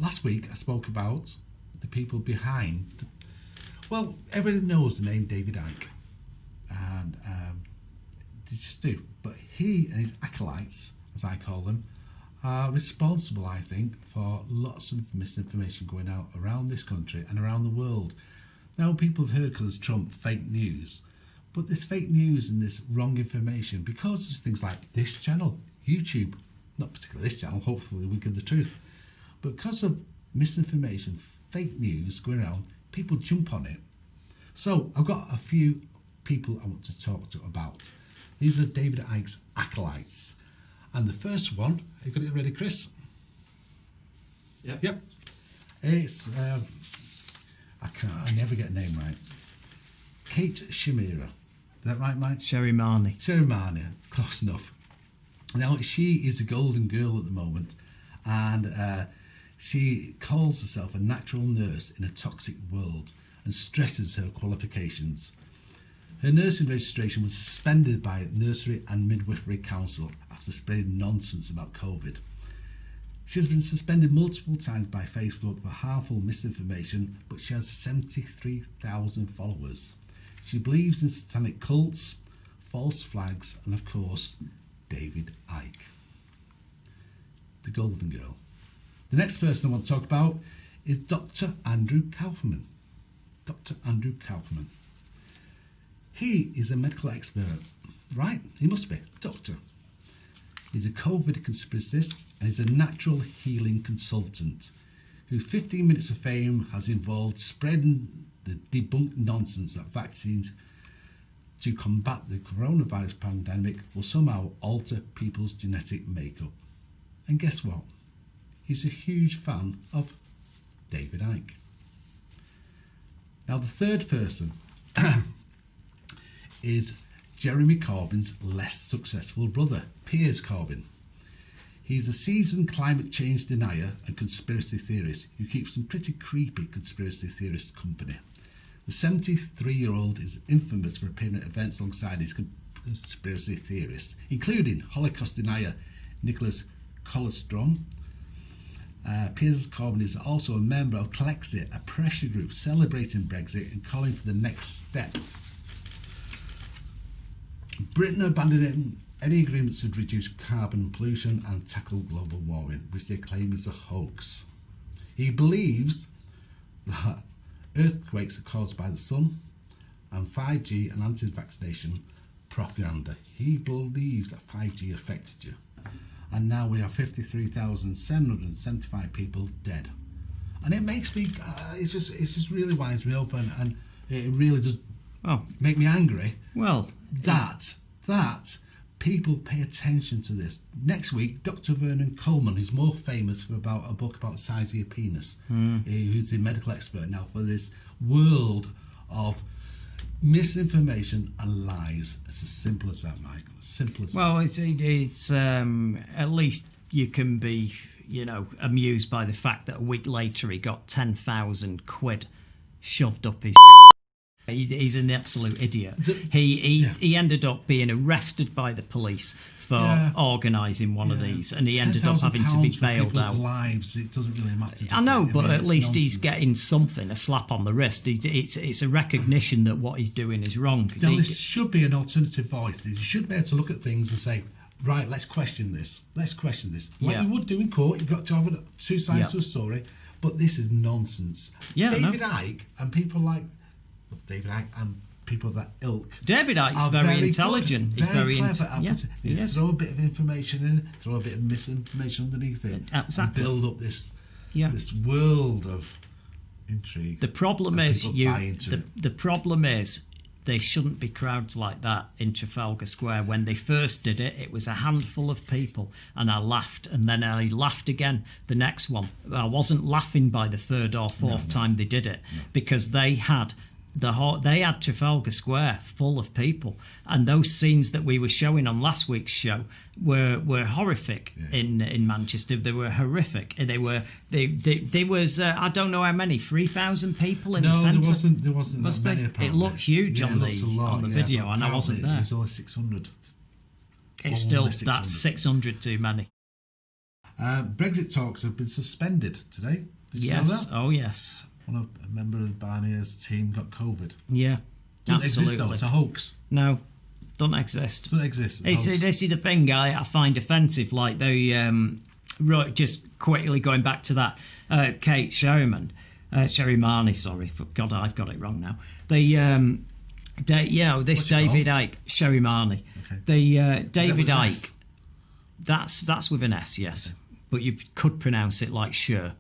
last week I spoke about the people behind. Well, everybody knows the name David Icke, and they just do. But he and his acolytes, as I call them, are responsible, I think, for lots of misinformation going out around this country and around the world. Now, people have heard, because Trump, fake news. But this fake news and this wrong information, because of things like this channel, YouTube, not particularly this channel, hopefully we give the truth, but because of misinformation, fake news going around, people jump on it. So I've got a few people I want to talk to about. These are David Icke's acolytes. And the first one, you got it ready, Kris? Yep. It's, I never get a name right. Kate Shimera. Is that right, Mike? Sherimani, close enough. Now, she is a golden girl at the moment, and she calls herself a natural nurse in a toxic world and stresses her qualifications. Her nursing registration was suspended by Nursery and Midwifery Council after spreading nonsense about COVID. She has been suspended multiple times by Facebook for harmful misinformation, but she has 73,000 followers. She believes in satanic cults, false flags, and of course, David Icke, the golden girl. The next person I want to talk about is Dr. Andrew Kaufman. Dr. Andrew Kaufman. He is a medical expert, right? He must be a doctor. He's a COVID conspiracist and he's a natural healing consultant whose 15 minutes of fame has involved spreading the debunked nonsense that vaccines to combat the coronavirus pandemic will somehow alter people's genetic makeup. And guess what? He's a huge fan of David Icke. Now the third person is Jeremy Corbyn's less successful brother, Piers Corbyn. He's a seasoned climate change denier and conspiracy theorist who keeps some pretty creepy conspiracy theorist company. The 73-year-old is infamous for appearing at events alongside his conspiracy theorists, including Holocaust denier Nicholas Colostrom. Piers Corbyn is also a member of Clexit, a pressure group celebrating Brexit and calling for the next step. Britain abandoning any agreements to reduce carbon pollution and tackle global warming, which they claim is a hoax. He believes that earthquakes are caused by the sun and 5G and anti-vaccination propaganda. He believes that 5G affected you. And now we have 53,775 people dead. And it makes me, it just really winds me up, and it really does make me angry. Well, that people pay attention to this. Next week, Dr. Vernon Coleman, who's more famous for about a book about the size of your penis, who's a medical expert now for this world of misinformation and lies. It's as simple as that, Mike. Simple as well, that. it's at least you can be, amused by the fact that a week later he got 10,000 quid shoved up his. He's an absolute idiot. He ended up being arrested by the police for organising one of these, and he ended up having to be bailed out. Lives, it doesn't really matter. I know, but at least he's getting something, a slap on the wrist. It's a recognition that what he's doing is wrong. There should be an alternative voice. You should be able to look at things and say, right, let's question this. Like you would do in court, you've got to have two sides to a story, but this is nonsense. David Icke and people like David Icke and people of that ilk. David Icke's very intelligent. He's very clever. Throw a bit of information in, throw a bit of misinformation underneath it, and build up this world of intrigue. The problem is the problem is there shouldn't be crowds like that in Trafalgar Square. When they first did it, it was a handful of people, and I laughed, and then I laughed again the next one. I wasn't laughing by the third or fourth time they did it, because they had Trafalgar Square full of people, and those scenes that we were showing on last week's show were horrific in Manchester. They were horrific. There was I don't know how many, 3,000 people in the centre. There wasn't that many. Apparently. It looked huge on the video, and I wasn't there. It was only 600. It's still 600. That's 600 too many. Brexit talks have been suspended today. Did you know that? Oh, yes. A member of Barnier's team got COVID. Yeah, Doesn't absolutely. exist, though. It's a hoax. No, doesn't exist. Doesn't exist. This is the thing I find offensive. Like right, just quickly going back to that Kate Sherryman, Sherry-Marnie. Sorry, for God, I've got it wrong now. This David Icke, Sherry-Marnie. Okay. David Icke. S? That's with an S, yes, but you could pronounce it like Sher.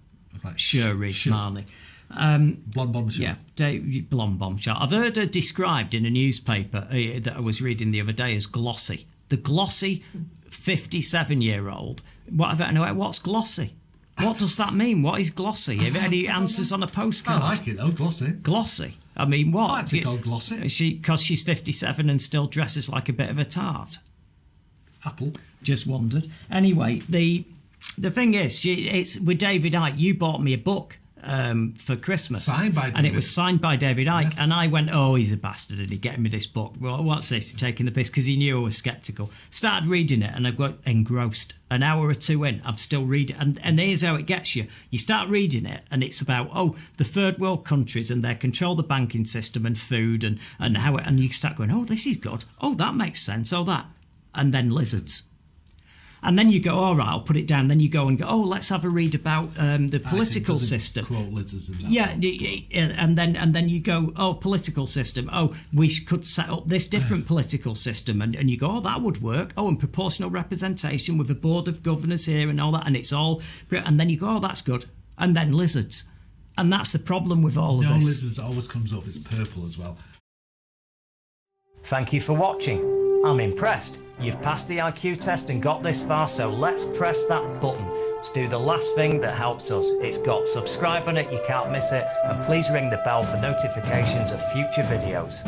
Like Sherry-Marnie. Blonde bombshell. Yeah, blonde bombshell. I've heard her described in a newspaper that I was reading the other day as glossy. The glossy 57-year-old. What's glossy? What does that mean? What is glossy? Have you any answers on a postcard? I like it though, glossy. Glossy. I mean, what? I like to go glossy. Because she's 57 and still dresses like a bit of a tart. Apple. Just wondered. Anyway, the thing is, it's with David Icke. You bought me a book for Christmas. Signed by David. And it was signed by David Icke. Yes. And I went, oh, he's a bastard, and he's getting me this book. Well, what's this? He's taking the piss, because he knew I was sceptical. Started reading it, and I got engrossed. An hour or two in, I'm still reading. And here's how it gets you. You start reading it, and it's about, the third world countries, and they control the banking system and food, and how it, and you start going, oh, this is good. Oh, that makes sense. Oh, that. And then lizards. And then you go, all right, I'll put it down. Then you go and go, let's have a read about the political system. Quote lizards in that. Yeah, and then you go, political system. We could set up this different political system, and you go, that would work. And proportional representation with a board of governors here and all that, and it's all. And then you go, that's good. And then lizards, and that's the problem with all of this. Lizards always comes up. It's purple as well. Thank you for watching. I'm impressed. You've passed the IQ test and got this far, so let's press that button. Let's do the last thing that helps us. It's got subscribe on it, you can't miss it, and please ring the bell for notifications of future videos.